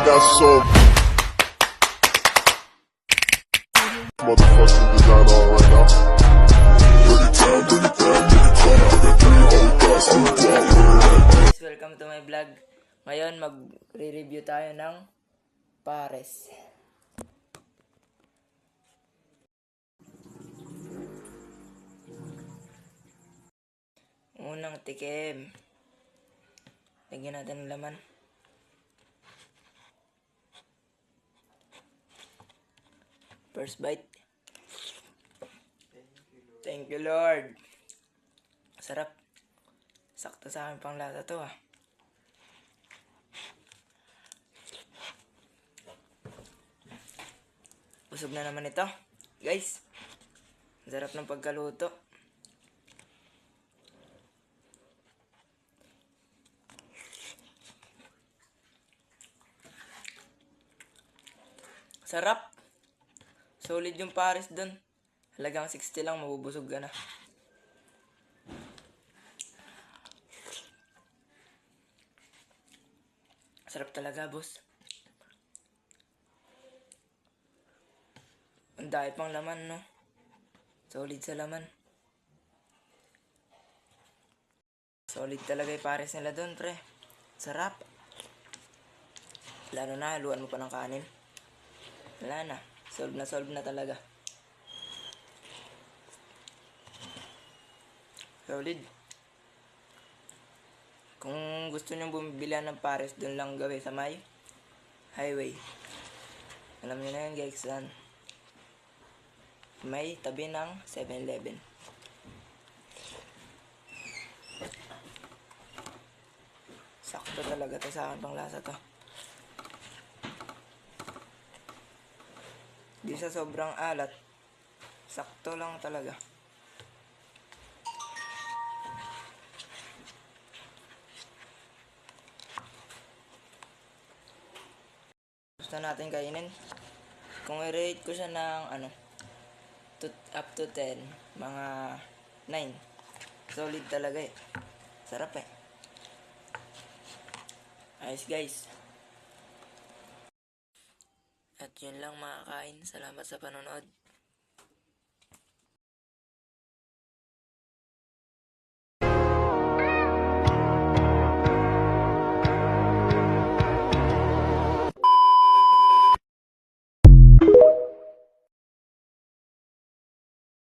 got some motherfucking design on right now. Bring it down, bring it down, bring it down. I got 3 old guys to walk with. Guys, welcome to my vlog. Ngayon, magre-review tayo ng pares. Unang tikim. Lagyan natin ng laman. First bite. Thank you, Lord. Sarap. Sakto sa akin pang lasa to, ah. Busog na naman ito. Guys, sarap ng pagkaluto. Sarap. Solid yung pares dun. Halagang 60 lang, mabubusog ka na. Sarap talaga, boss. Ang dami pang laman, no? Solid sa laman. Solid talaga yung pares nila dun, pre. Sarap. Lalo na, haluan mo pa ng kanin. Wala na. Solve na talaga. Solid. Kung gusto nyo bumili ng pares, dun lang gawin sa may highway. Alam nyo na yun, guys. May tabi ng 7-Eleven. Sakto talaga to sa akin pang lasa to. Di sa sobrang alat. Sakto lang talaga. Gusto natin kainin. Kung i-rate ko siya ng up to 10, mga 9. Solid talaga eh. Sarap eh. Ayos, guys. At yun lang mga kain. Salamat sa panonood.